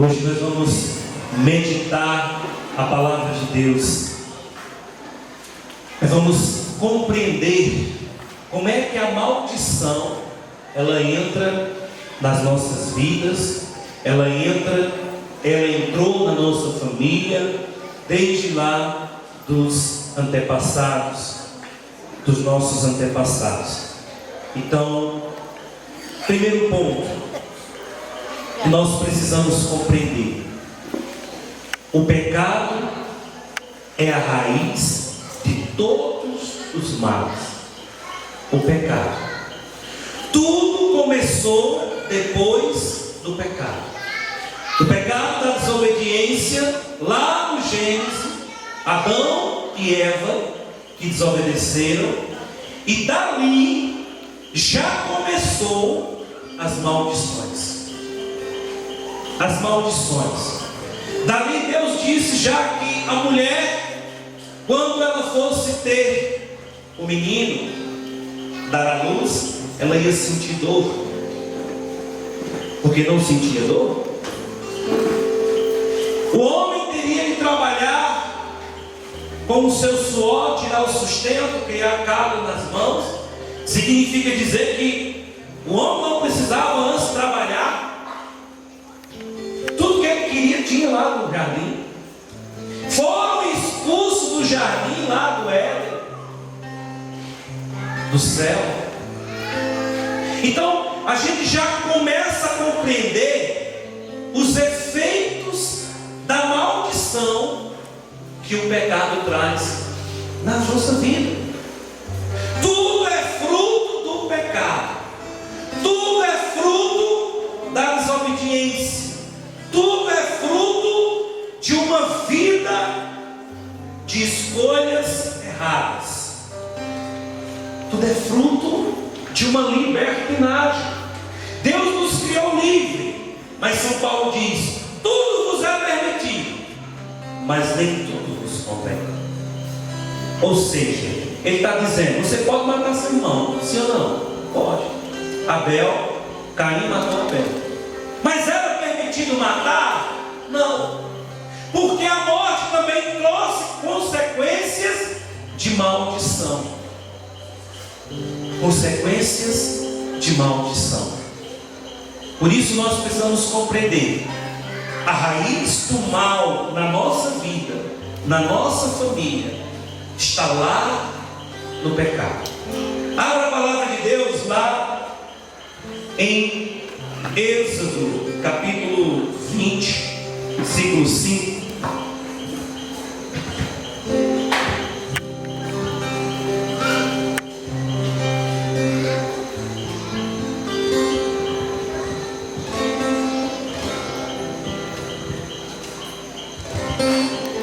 Hoje nós vamos meditar a palavra de Deus. Nós vamos compreender como é que a maldição ela entra nas nossas vidas, ela entrou na nossa família desde lá dos antepassados, dos nossos antepassados. Então, primeiro ponto que nós precisamos compreender: o pecado é a raiz de todos os males. O pecado. Tudo começou depois do pecado. O pecado da desobediência, lá no Gênesis, Adão e Eva que desobedeceram, e dali já começou as maldições. As maldições. Dali Deus disse já que a mulher, quando ela fosse ter o menino, dar à luz, ela ia sentir dor. Porque não sentia dor. O homem teria que trabalhar com o seu suor, tirar o sustento, criar calo nas mãos. Significa dizer que o homem não precisava antes trabalhar. Tudo que ele queria tinha lá no jardim. Foram expulsos do jardim lá do Éden, do céu. Então a gente já começa a compreender os efeitos da maldição que o pecado traz na nossa vida. Tudo é fruto do pecado. Tudo é fruto da desobediência. Tudo é fruto de uma vida de escolhas erradas. Tudo é fruto de uma libertinagem. Deus nos criou livre, mas São Paulo diz: tudo vos é permitido, mas nem tudo vos convém. Ou seja, ele está dizendo: você pode matar seu irmão, sim ou não? Pode. Caim matou Abel. Mas era permitido matar? Não. Porque a morte também trouxe consequências de maldição. Consequências de maldição. Por isso nós precisamos compreender: a raiz do mal na nossa vida, na nossa família, está lá no pecado. Abra a palavra de Deus lá em Êxodo capítulo 20, versículo 5.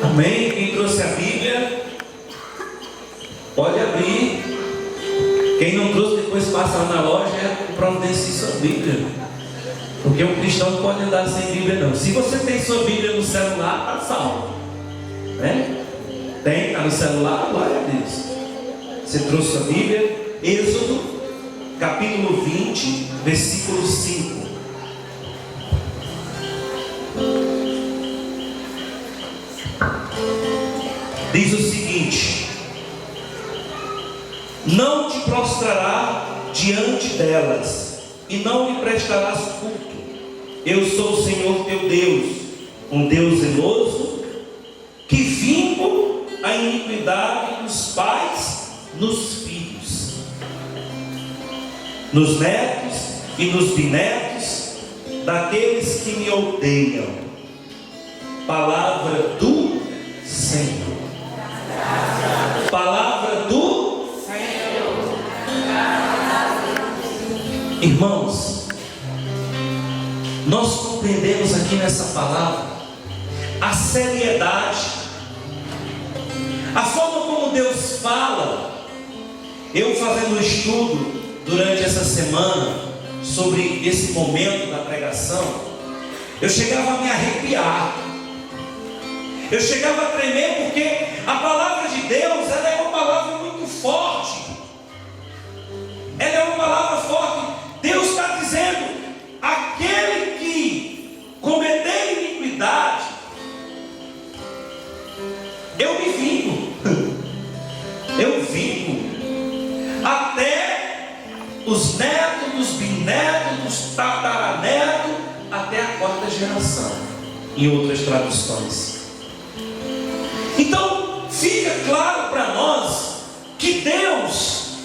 Amém? Quem trouxe a Bíblia pode abrir. Quem não trouxe, depois passa lá na loja e providencie sua Bíblia. Porque um cristão não pode andar sem Bíblia, não. Se você tem sua Bíblia no celular, está salvo, né? Tem? Está no celular? Glória a Deus. Você trouxe sua Bíblia? Êxodo capítulo 20, versículo 5. Diz o seguinte: não te prostrará diante delas, e não lhe prestarás culto. Eu sou o Senhor teu Deus, um Deus zeloso, que vingo a iniquidade dos pais nos filhos, nos netos e nos bisnetos daqueles que me odeiam. Palavra do Senhor. Palavra do Senhor. Irmãos, nós compreendemos aqui nessa palavra a seriedade, a forma como Deus fala. Eu fazendo um estudo durante essa semana sobre esse momento da pregação, eu chegava a me arrepiar. Eu chegava a tremer, porque a palavra de Deus, ela é uma palavra muito forte. Ela é uma palavra forte. Deus está dizendo: aquele que cometer eu vivo até os netos, dos bisnetos, dos tataranetos, até a quarta geração, em outras traduções. Então, fica claro para nós que Deus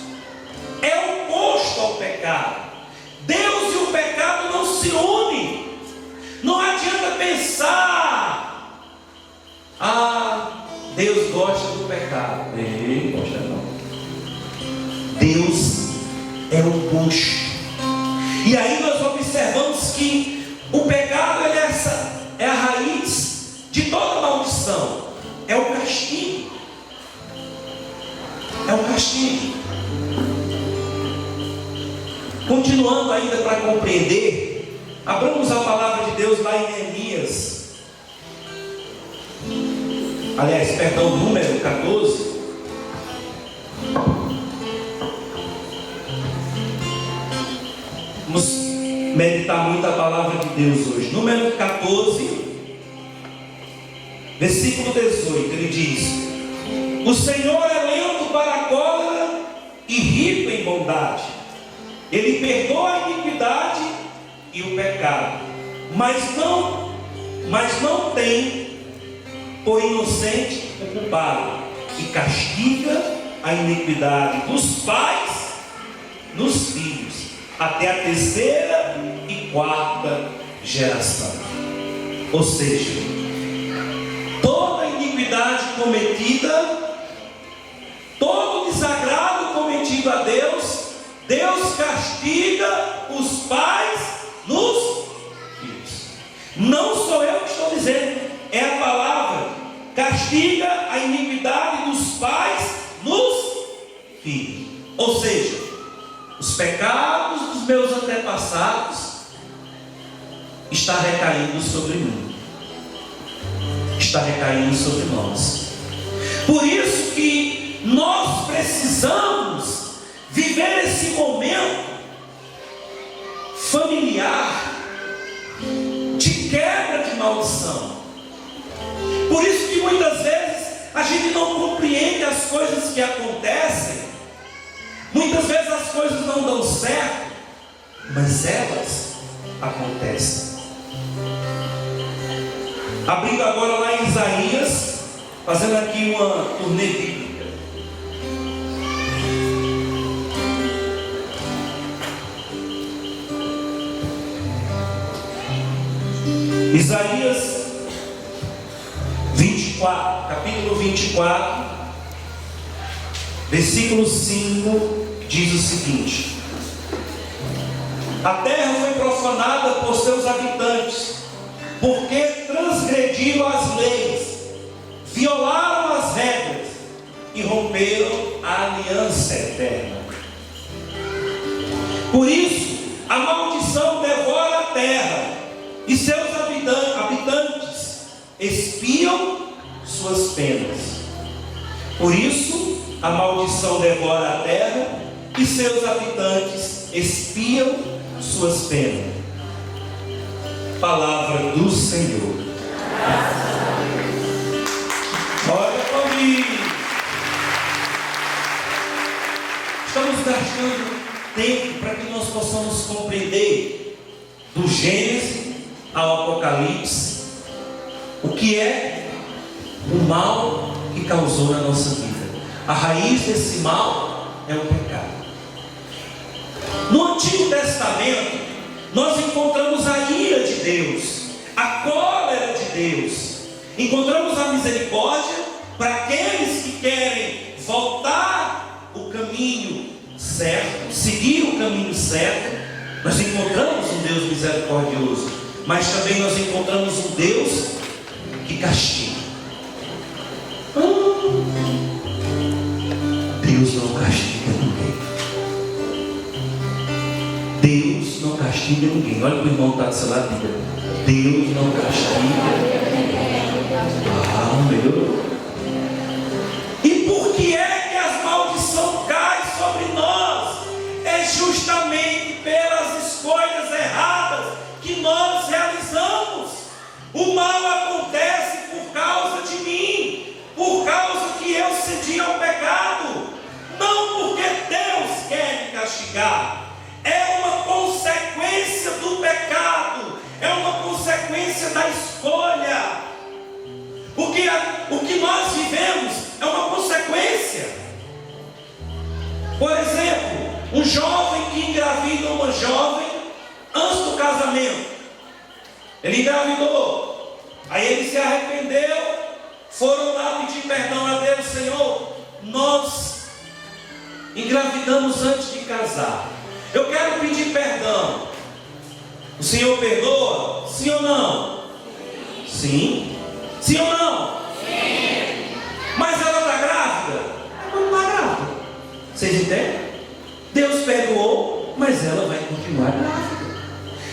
é oposto ao pecado. Deus e o pecado não se unem. Não adianta pensar, Deus gosta do pecado. Ele gosta não. Deus é oposto. E aí nós observamos que o pecado é a raiz de toda maldição. É o castigo. É o castigo. Continuando ainda para compreender, abramos a palavra de Deus lá em Neemias. Aliás, perdão, número 14. Vamos meditar muito a palavra de Deus hoje. Número 14, versículo 18, ele diz: o Senhor é lento para a cólera e rico em bondade. Ele perdoa a iniquidade e o pecado, mas não tem por inocente o culpado, e castiga a iniquidade dos pais nos filhos, até a terceira e quarta geração. Ou seja, toda iniquidade cometida, todo desagrado cometido a Deus, Deus castiga os pais nos filhos. Não sou eu que estou dizendo, é a palavra. Castiga a iniquidade dos pais nos filhos. Ou seja, os pecados dos meus antepassados está recaindo sobre mim, está recaindo sobre nós. Por isso que nós precisamos viver esse momento familiar de quebra de maldição. Por isso que muitas vezes a gente não compreende as coisas que acontecem. Muitas vezes as coisas não dão certo, mas elas acontecem. Abrindo agora lá em Isaías, fazendo aqui uma turnê bíblica. Isaías 24, capítulo 24, versículo 5, diz o seguinte: a terra foi profanada por seus habitantes, porque transgrediram as leis, violaram as regras e romperam a aliança eterna. Por isso, a maldição devora a terra, e seus habitantes espiam suas penas. Por isso, a maldição devora a terra, e seus habitantes espiam suas penas. Palavra do Senhor. Olha comigo. Estamos gastando tempo para que nós possamos compreender do Gênesis ao Apocalipse o que é o mal que causou na nossa vida. A raiz desse mal é o pecado. No Antigo Testamento nós encontramos a ira de Deus, a cólera de Deus, encontramos a misericórdia para aqueles que querem voltar o caminho certo, seguir o caminho certo. Nós encontramos um Deus misericordioso, mas também nós encontramos um Deus que castiga. Deus não castiga ninguém. Deus não castiga ninguém. Olha para o irmão que está do seu lado e diga: Deus não castiga ninguém. Meu. E por que é que as maldições caem sobre nós? É justamente pelas escolhas erradas que nós realizamos. O mal acontece por causa de mim, por causa que eu cedi ao pecado. mastigar, é uma consequência do pecado, é uma consequência da escolha. O que nós vivemos é uma consequência. Por exemplo, um jovem que engravida uma jovem antes do casamento. Ele engravidou, aí ele se arrependeu, foram lá pedir perdão a Deus. Senhor, nós engravidamos antes de casar, eu quero pedir perdão. O Senhor perdoa? Sim ou não? Sim. Sim ou não? Sim. Mas ela está grávida? Ela não está grávida. Vocês entendem? Deus perdoou, mas ela vai continuar grávida.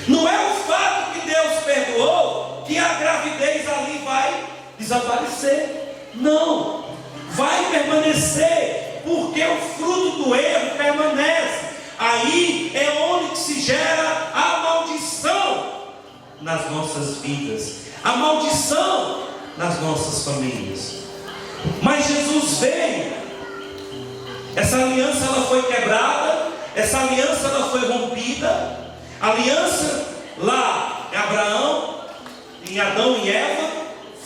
Não é o fato que Deus perdoou que a gravidez ali vai desaparecer. Não. Vai permanecer, porque o fruto do erro permanece. Aí é onde se gera a maldição nas nossas vidas, a maldição nas nossas famílias. Mas Jesus veio, essa aliança ela foi quebrada, essa aliança ela foi rompida. A aliança lá em Abraão, em Adão e Eva,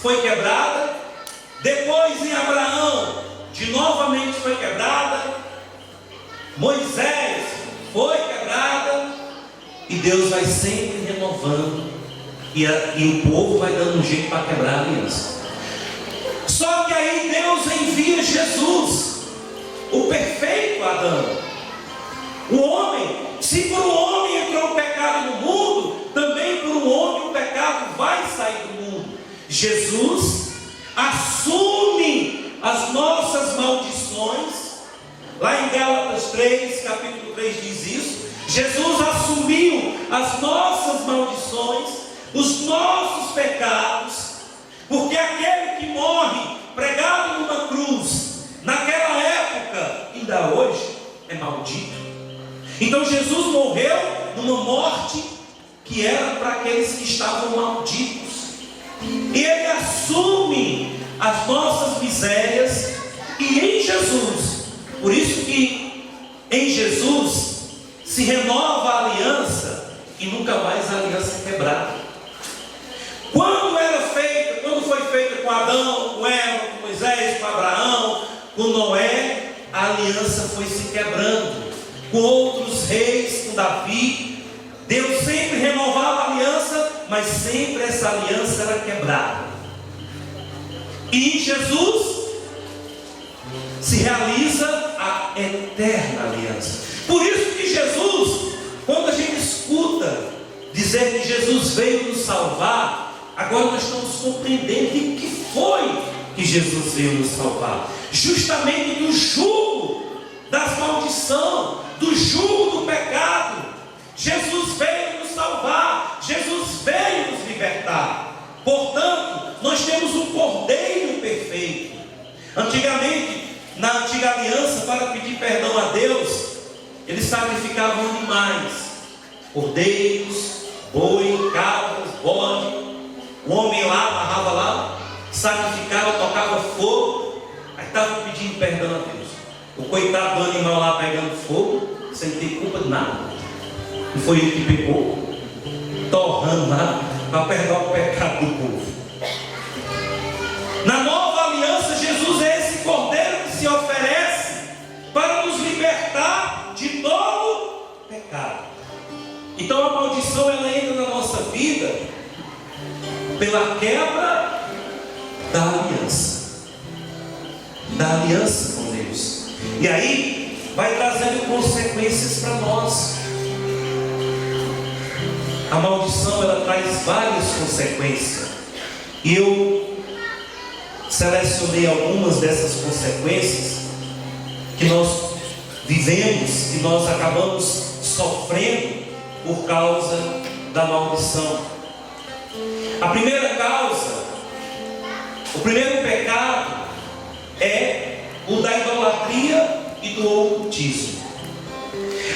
foi quebrada. Depois em Abraão, de novamente foi quebrada. Moisés foi quebrada. E Deus vai sempre renovando. E o povo vai dando um jeito para quebrar a aliança. Só que aí Deus envia Jesus, o perfeito Adão. O homem, se por um homem entrou o pecado no mundo, também por um homem o pecado vai sair do mundo. Jesus assume as nossas maldições. Lá em Gálatas 3, capítulo 3 diz isso. Jesus assumiu as nossas maldições, os nossos pecados, porque aquele que morre pregado numa cruz, naquela época, ainda hoje, é maldito. Então Jesus morreu numa morte que era para aqueles que estavam malditos. E Ele assume as nossas misérias. E em Jesus, por isso que em Jesus se renova a aliança e nunca mais a aliança é quebrada. Quando foi feita com Adão, com Eva, com Moisés, com Abraão, com Noé, a aliança foi se quebrando. Com outros reis, com Davi, Deus sempre renovava a aliança, mas sempre essa aliança era quebrada. E em Jesus se realiza a eterna aliança. Por isso que Jesus, quando a gente escuta dizer que Jesus veio nos salvar, agora nós estamos compreendendo de que foi que Jesus veio nos salvar. Justamente do jugo das maldições, do jugo do pecado. Jesus veio nos salvar, Jesus veio nos libertar. Portanto, nós temos um cordeiro perfeito. Antigamente, na antiga aliança, para pedir perdão a Deus, eles sacrificavam animais, cordeiros, boi, cabras, bode. O homem lá, amarrava lá, sacrificava, tocava fogo, aí estava pedindo perdão a Deus. O coitado do animal lá pegando fogo, sem ter culpa de nada. Não foi ele que pegou, torrando lá, para perdoar o pecado do povo. Na nova aliança, Jesus é esse cordeiro que se oferece para nos libertar de todo pecado. Então a maldição ela entra na nossa vida pela quebra da aliança com Deus. E aí vai trazendo consequências para nós. A maldição ela traz várias consequências. E eu selecionei algumas dessas consequências que nós vivemos, que nós acabamos sofrendo por causa da maldição. A primeira causa, o primeiro pecado é o da idolatria e do ocultismo.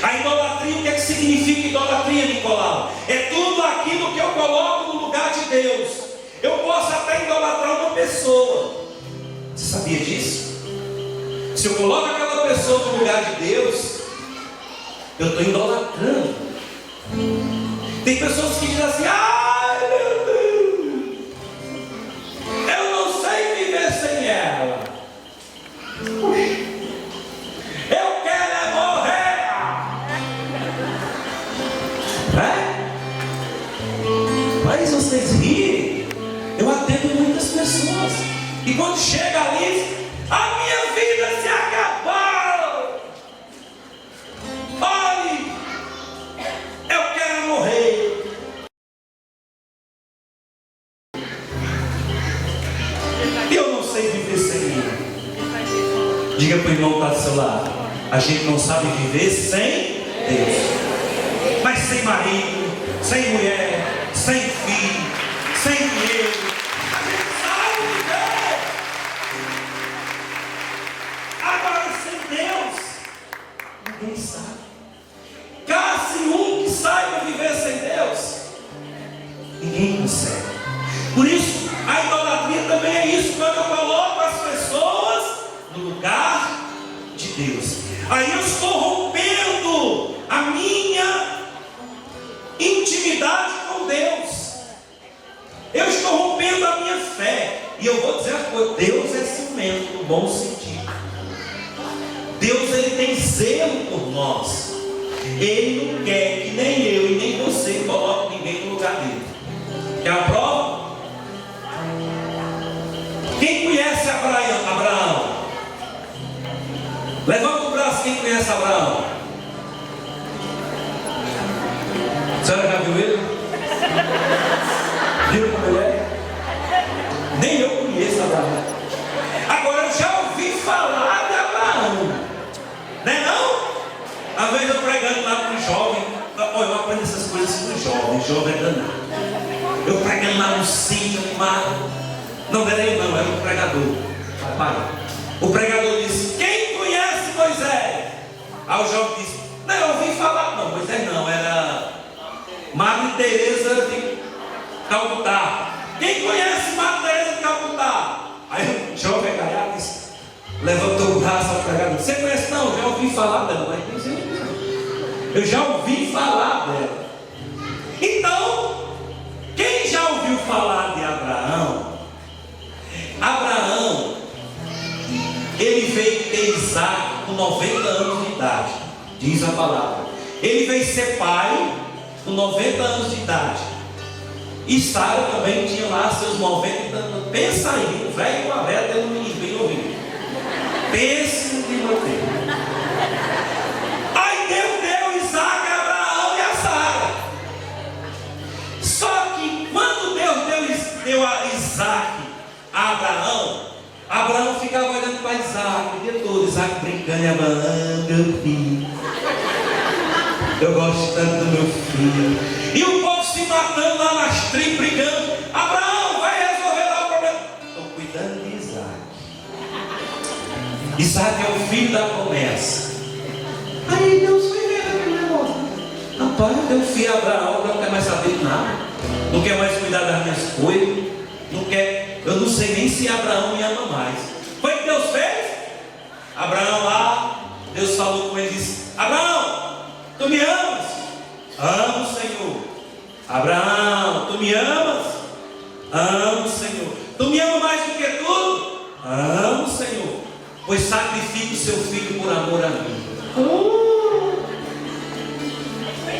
A idolatria, o que é que significa idolatria, Nicolau? É tudo aquilo que eu coloco no lugar de Deus. Eu posso até idolatrar uma pessoa. Você sabia disso? Se eu coloco aquela pessoa no lugar de Deus, eu estou idolatrando. Tem pessoas que dizem assim: ai meu Deus, eu não sei viver sem ela. Eu quero é morrer. Mas vocês riem. Eu atendo muitas pessoas. E quando chega ali, a minha vida se acabou. Olhe, eu quero morrer. E eu não sei viver sem ele. Diga para o irmão que está do seu lado: a gente não sabe viver sem Deus. Mas sem marido, sem mulher, sem filho, sem dinheiro, a gente sabe viver. Agora sem Deus, ninguém sabe. Caso um que saiba viver sem Deus, ninguém consegue. Por isso, a idolatria também é isso, quando eu coloco as pessoas no lugar de Deus. Aí eu estou rompendo a minha intimidade com Deus. Eu estou rompendo a minha fé. E eu vou dizer uma coisa: Deus é ciumento no bom sentido. Deus, ele tem zelo por nós. Ele não quer que nem eu e nem você coloque ninguém no lugar dele. Quer a prova? Quem conhece Abraão? Levanta o braço quem conhece Abraão. A senhora já viu ele? Viu como ele é? Nem eu conheço Abraão. Agora eu já ouvi falar de Abraão. Não é não? Às vezes eu pregando lá para os jovens. Olha, eu aprendo essas coisas com os jovens. Jovem é danado. Eu pregando lá no sítio, no mar. Não era eu não, era o pregador. Papai. O pregador disse: quem conhece Moisés? Aí o jovem disse: não, eu ouvi falar. Não, Moisés não, era Madre Teresa de Calcutá. Quem conhece Madre Teresa de Calcutá? Aí o jovem caiado disse, levantou o braço ao pregador: você conhece? Não, já ouvi falar dela. Mas eu já ouvi falar dela. Então, quem já ouviu falar de Abraão? Abraão, ele veio ter Isaac com 90 anos de idade, diz a palavra. Ele veio ser pai com 90 anos de idade. E Sara também tinha lá seus 90 anos. Pensa aí, o velho com a velha tendo um menino bem ouvido. Pense no que vai ter. Aí Deus deu Isaac a Abraão e a Sara. Só que quando Deus deu a Isaac a Abraão, Abraão ficava olhando para Isaac o dia todo. Isaac brincando: e Abraão, meu filho, eu gosto tanto do meu filho. E o povo se matando lá nas tribos, brigando. Abraão, vai resolver lá o problema. Estou cuidando de Isaac. Isaac é o filho da promessa. Aí Deus foi ver aquele negócio. Rapaz, eu filho a Abraão, não quer mais saber de nada. Não quer mais cuidar das minhas coisas. Não quer. Eu não sei nem se Abraão me ama mais. Foi o que Deus fez? Abraão lá, Deus falou com ele e disse: Abraão, tu me amas? Amo, Senhor. Abraão, tu me amas? Amo, Senhor. Tu me amas mais do que tudo? Amo, Senhor. Pois sacrifique o seu filho por amor a mim.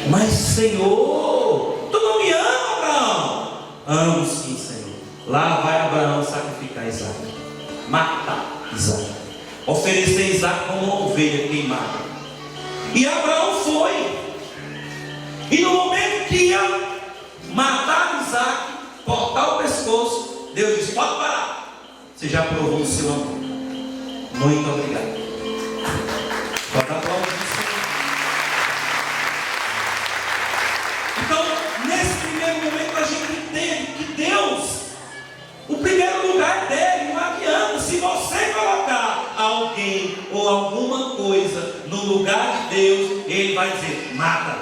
Mas, Senhor, tu não me ama, Abraão? Amo sim, Senhor. Lá vai Abraão sacrificar Isaac. Matar Isaac. Oferecer Isaac como uma ovelha queimada. E Abraão foi. E no momento que ia matar Isaac, cortar o pescoço, Deus disse: pode parar. Você já provou o seu amor. Muito obrigado. Pode aplaudir. Então, nesse primeiro momento, a gente entende que Deus, o primeiro lugar dele, não adianta. Se você colocar alguém ou alguma coisa no lugar de Deus, ele vai dizer: mata,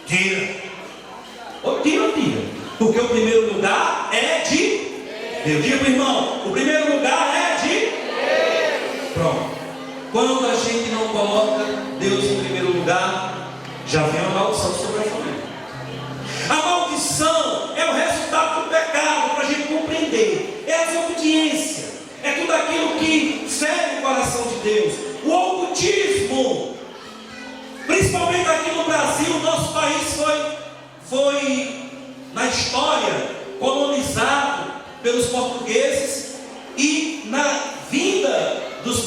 tira. Ou tira ou tira. Porque o primeiro lugar é de Deus. Diga para o irmão: o primeiro lugar é de Deus. Pronto. Quando a gente não coloca Deus em primeiro lugar, foi, na história, colonizado pelos portugueses, e na vinda dos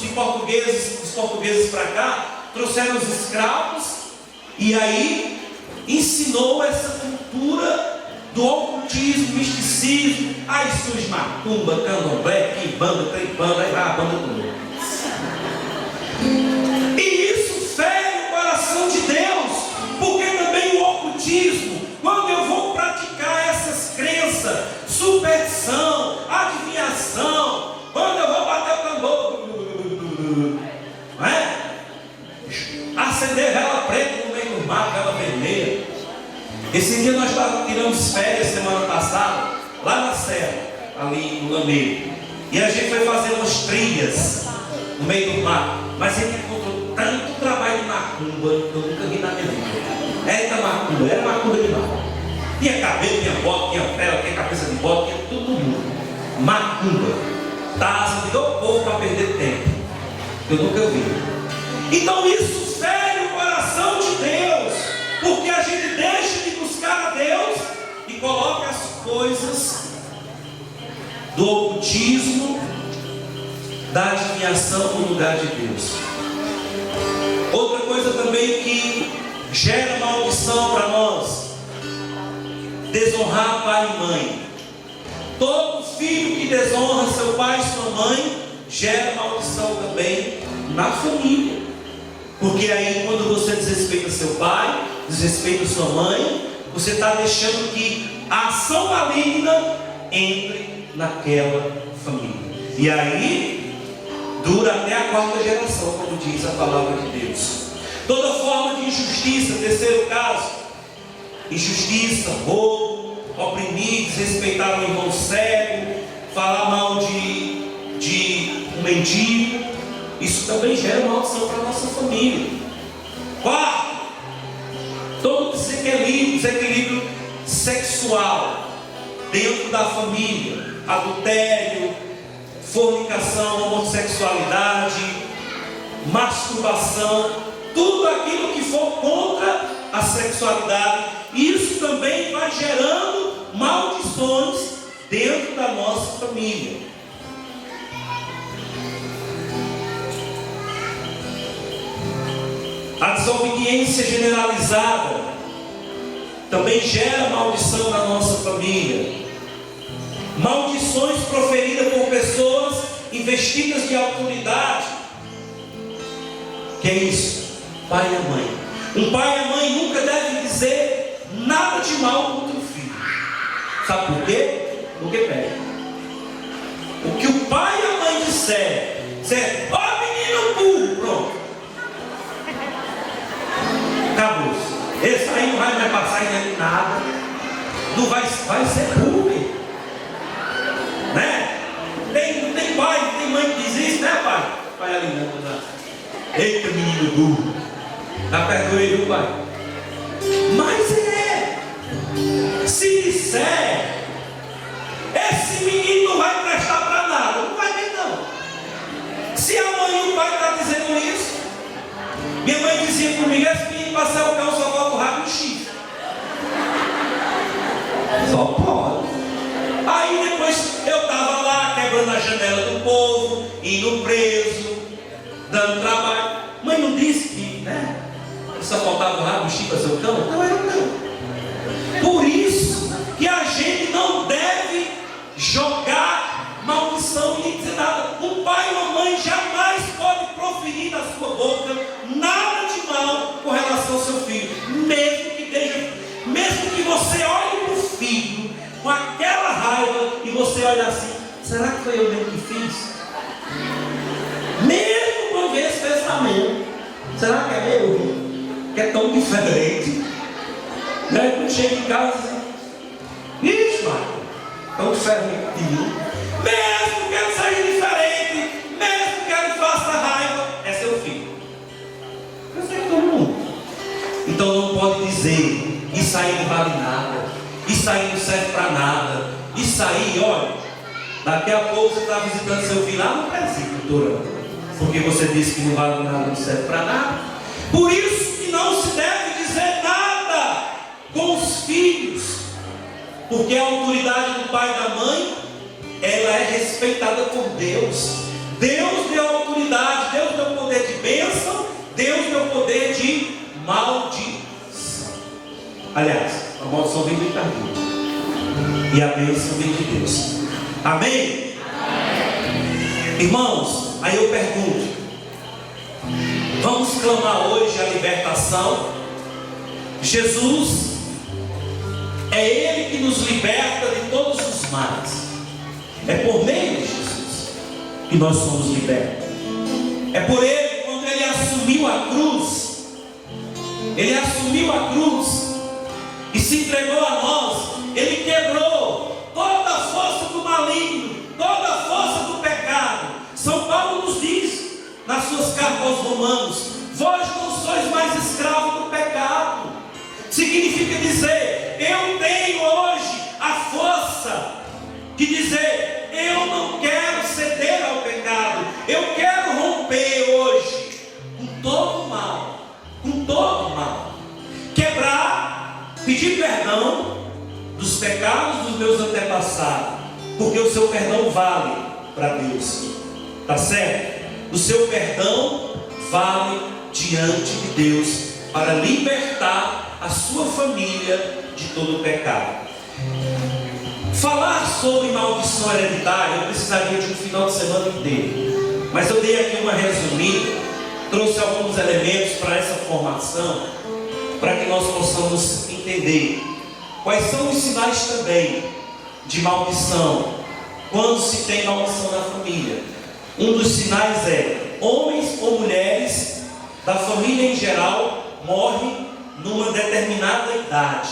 portugueses para cá, trouxeram os escravos, e aí ensinou essa cultura do ocultismo, misticismo. Aí surge macumba, candomblé, quimbanda, trembanda, aí vai a banda toda. E isso fere o coração de Deus, porque também o ocultismo, quando eu vou praticar essas crenças, superstição, adivinhação, quando eu vou bater o tambor, não é? Acender vela preta no meio do mar, vela vermelha. Esse dia nós tiramos férias semana passada, lá na serra, ali no Lameiro. E a gente foi fazer umas trilhas no meio do mar. Mas ele encontrou tanto trabalho de macumba que eu nunca vi na minha vida. Eita macumba, era macumba demais. Tinha cabelo, tinha bota, tinha vela, tinha cabeça de bota, tinha tudo no mundo. Macumba. Taça de do povo para perder tempo. Eu nunca vi. Então isso fere o coração de Deus, porque a gente deixa de buscar a Deus e coloca as coisas do ocultismo, da adivinhação no lugar de Deus. Outra coisa também que gera maldição para nós: desonrar pai e mãe. Todo filho que desonra seu pai e sua mãe gera maldição também na família. Porque aí, quando você desrespeita seu pai, desrespeita sua mãe, você está deixando que a ação maligna entre naquela família. E aí, dura até a 4ª geração, como diz a palavra de Deus. Toda forma de injustiça, terceiro caso, injustiça, roubo, oprimir, desrespeitar um irmão cego, falar mal de um mendigo, isso também gera maldição para a nossa família. 4, todo desequilíbrio sexual dentro da família, adultério, fornicação, homossexualidade, masturbação, tudo aquilo que for contra a sexualidade, isso também vai gerando maldições dentro da nossa família. A desobediência generalizada também gera maldição na nossa família. Maldições proferidas por pessoas investidas de autoridade. Que é isso? Pai e a mãe. Um pai e a mãe nunca devem dizer nada de mal contra o filho. Sabe por quê? Porque pega. O que o pai e a mãe disser, ó menino burro, pronto. Acabou. Esse aí não vai mais passar em nada. Não vai ser burro, né? Tem pai, tem mãe que diz isso, né, pai? Pai ali não. Eita, menino burro. Já perdoou ele, pai. Mas se disser, esse menino não vai prestar para nada. Não vai ver, não. Se a mãe e o pai estão dizendo isso, minha mãe dizia comigo: esse menino passar o cão só volta o rabo e o chifre. Só pode. Aí depois eu estava lá quebrando a janela do povo, indo preso, dando trabalho. Mãe não disse que, né? Só faltava o rabo e o chifre para seu cão? Não era não. Por isso que a gente não deve jogar maldição e nem dizer nada. Um pai e uma mãe jamais pode proferir da sua boca nada de mal com relação ao seu filho, mesmo que você olhe para o filho com aquela raiva e você olha assim: será que foi eu mesmo que fiz? Mesmo quando vê esse pensamento, será que é meu? Que é tão diferente, né? Quando chega em casa assim: ixi, mano, tão diferente de mim. Mesmo que ele seja diferente, mesmo que ele faça raiva, é seu filho. Eu sei todo mundo. Então não pode dizer: isso aí não vale nada, isso aí não serve para nada, isso aí, olha, daqui a pouco você está visitando seu filho lá no presídio, doutora, porque você disse que não vale nada, não serve para nada. Por isso que não se deve dizer nada com os filhos Porque a autoridade do pai e da mãe, ela é respeitada por Deus. Deus deu autoridade, Deus deu poder de bênção, Deus deu poder de maldição. Aliás, a maldição vem do encargo e a bênção vem de Deus. Amém? Amém? Irmãos, aí eu pergunto: vamos clamar hoje a libertação? Jesus é Ele que nos liberta de todos os males. É por meio de Jesus que nós somos libertos. É por Ele, quando Ele assumiu a cruz, Ele assumiu a cruz e se entregou a nós. Ele quebrou toda a força do maligno, toda a força do pecado. São Paulo nos diz nas suas cartas aos Romanos: vós não sois mais escravos do pecado. Significa dizer, eu tenho hoje a força de dizer, eu não quero ceder ao pecado, eu quero romper hoje com todo o mal, quebrar, pedir perdão dos pecados dos meus antepassados, porque o seu perdão vale para Deus, tá certo? O seu perdão vale diante de Deus para libertar a sua família de todo o pecado. Falar sobre maldição hereditária, eu precisaria de um final de semana inteiro, mas eu dei aqui uma resumida, trouxe alguns elementos para essa formação, para que nós possamos entender quais são os sinais também de maldição, quando se tem maldição na família. Um dos sinais é: homens ou mulheres da família em geral morrem numa determinada idade.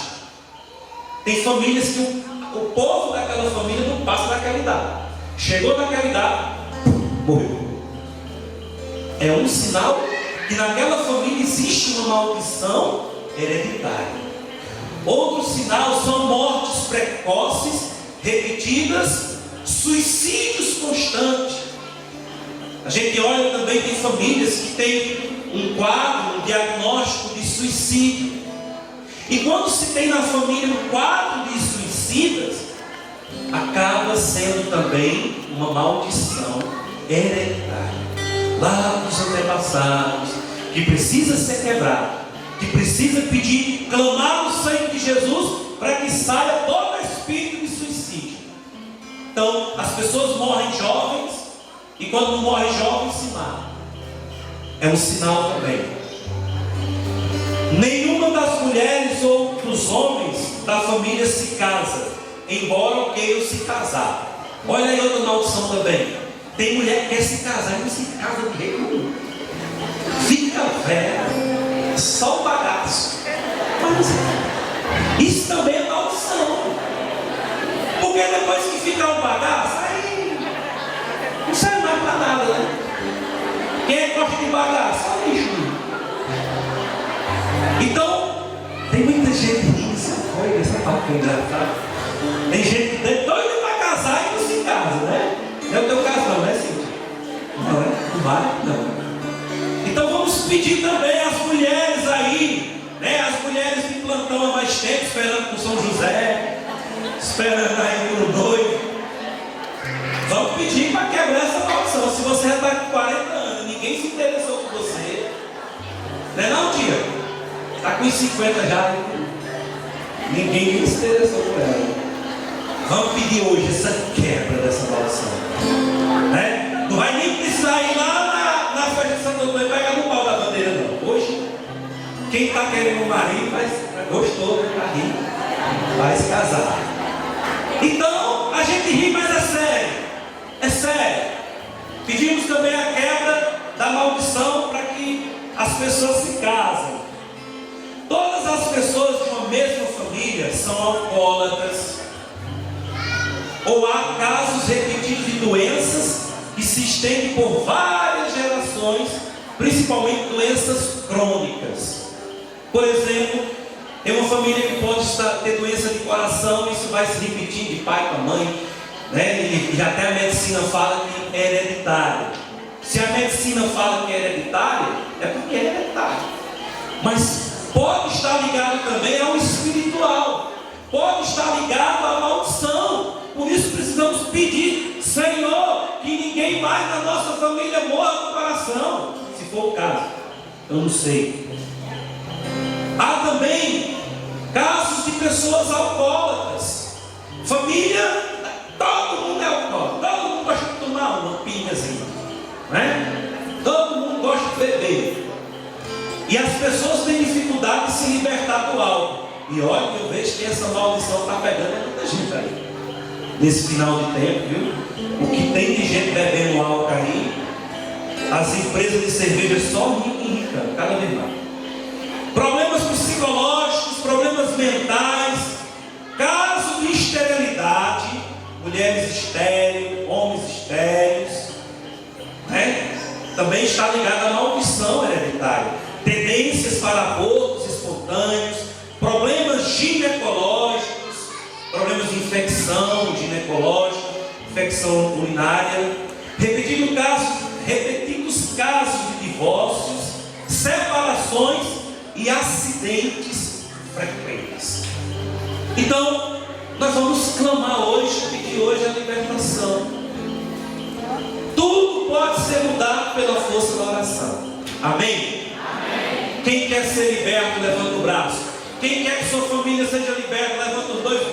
Tem famílias que o povo daquela família não passa daquela idade. Chegou naquela idade, morreu. É um sinal que naquela família existe uma maldição hereditária. Outro sinal são mortes precoces, repetidas, suicídios constantes. A gente olha também, tem famílias que têm um quadro, um diagnóstico de suicídio. E quando se tem na família um quadro de suicidas, acaba sendo também uma maldição hereditária, lá dos antepassados, que precisa ser quebrado, que precisa pedir, clamar o sangue de Jesus, para que saia todo espírito de suicídio. Então, as pessoas morrem jovens, e quando morrem jovens, se matam. É um sinal também. Nenhuma das mulheres ou dos homens da família se casa, embora queiram se casar. Olha aí outra maldição também. Tem mulher que quer se casar e não se casa de jeito nenhum. Fica velha, só o bagaço. Mas isso também é maldição. Porque depois que fica o bagaço, aí não serve mais para nada, né? Quem é que gosta de bagaço? Olha lixo. Então, tem muita gente rica, olha essa palavra engraçada. Tem gente que é doida para casar e não se casa, né? Não é o teu caso não, né, Cíntia? Não é? Não vai? Não. Então vamos pedir também às mulheres aí, né? As mulheres que plantão há mais tempo, esperando por São José, esperando aí por um noivo. Vamos pedir para quebrar essa maldição. Se você já está com 40 anos, ninguém se interessou por você, não é não, tia? Está com 50 já, ninguém se interessou por ela. Vamos pedir hoje essa quebra dessa maldição, né? Não vai nem precisar ir lá na festa de Santo Antônio pegar no pau da bandeira, não. Hoje, quem está querendo um marido gostou do marido, vai se casar. Então, a gente ri, mas é sério. É sério. Pedimos também a quebra da maldição para que as pessoas se casem. Todas as pessoas de uma mesma família são alcoólatras, ou há casos repetidos de doenças que se estendem por várias gerações, principalmente doenças crônicas. Por exemplo, tem uma família que pode ter doença de coração, isso vai se repetindo de pai para mãe, né? E até a medicina fala que é hereditário. Se a medicina fala que é hereditário, é porque é hereditário. Mas pode estar ligado também ao espiritual. pode estar ligado à maldição. Por isso precisamos pedir: Senhor, que ninguém mais na nossa família morra do coração. Se for o caso, eu não sei. Há também casos de pessoas alcoólatras. Família, todo mundo é alcoólatra, todo mundo gosta de tomar uma pingazinha, né? Todo mundo gosta de beber. E as pessoas têm dificuldade de se libertar do álcool. E olha, eu vejo que essa maldição está pegando muita gente aí. Nesse final de tempo, viu? O que tem de gente bebendo álcool aí, as empresas de cerveja só rica, cada vez mais. Problemas psicológicos, problemas mentais, caso de esterilidade, mulheres estéreis, homens estéreis, né? Também está ligado à maldição hereditária, tendências para abortos espontâneos, problemas ginecológicos, problemas de infecção ginecológica, infecção urinária, repetidos casos de divórcios, separações e acidentes frequentes. Então, nós vamos clamar hoje, pedir hoje a libertação. Tudo pode ser mudado pela força da oração. Amém? Amém. Quem quer ser liberto, levanta o braço. Quem quer que sua família seja liberta, levanta os dois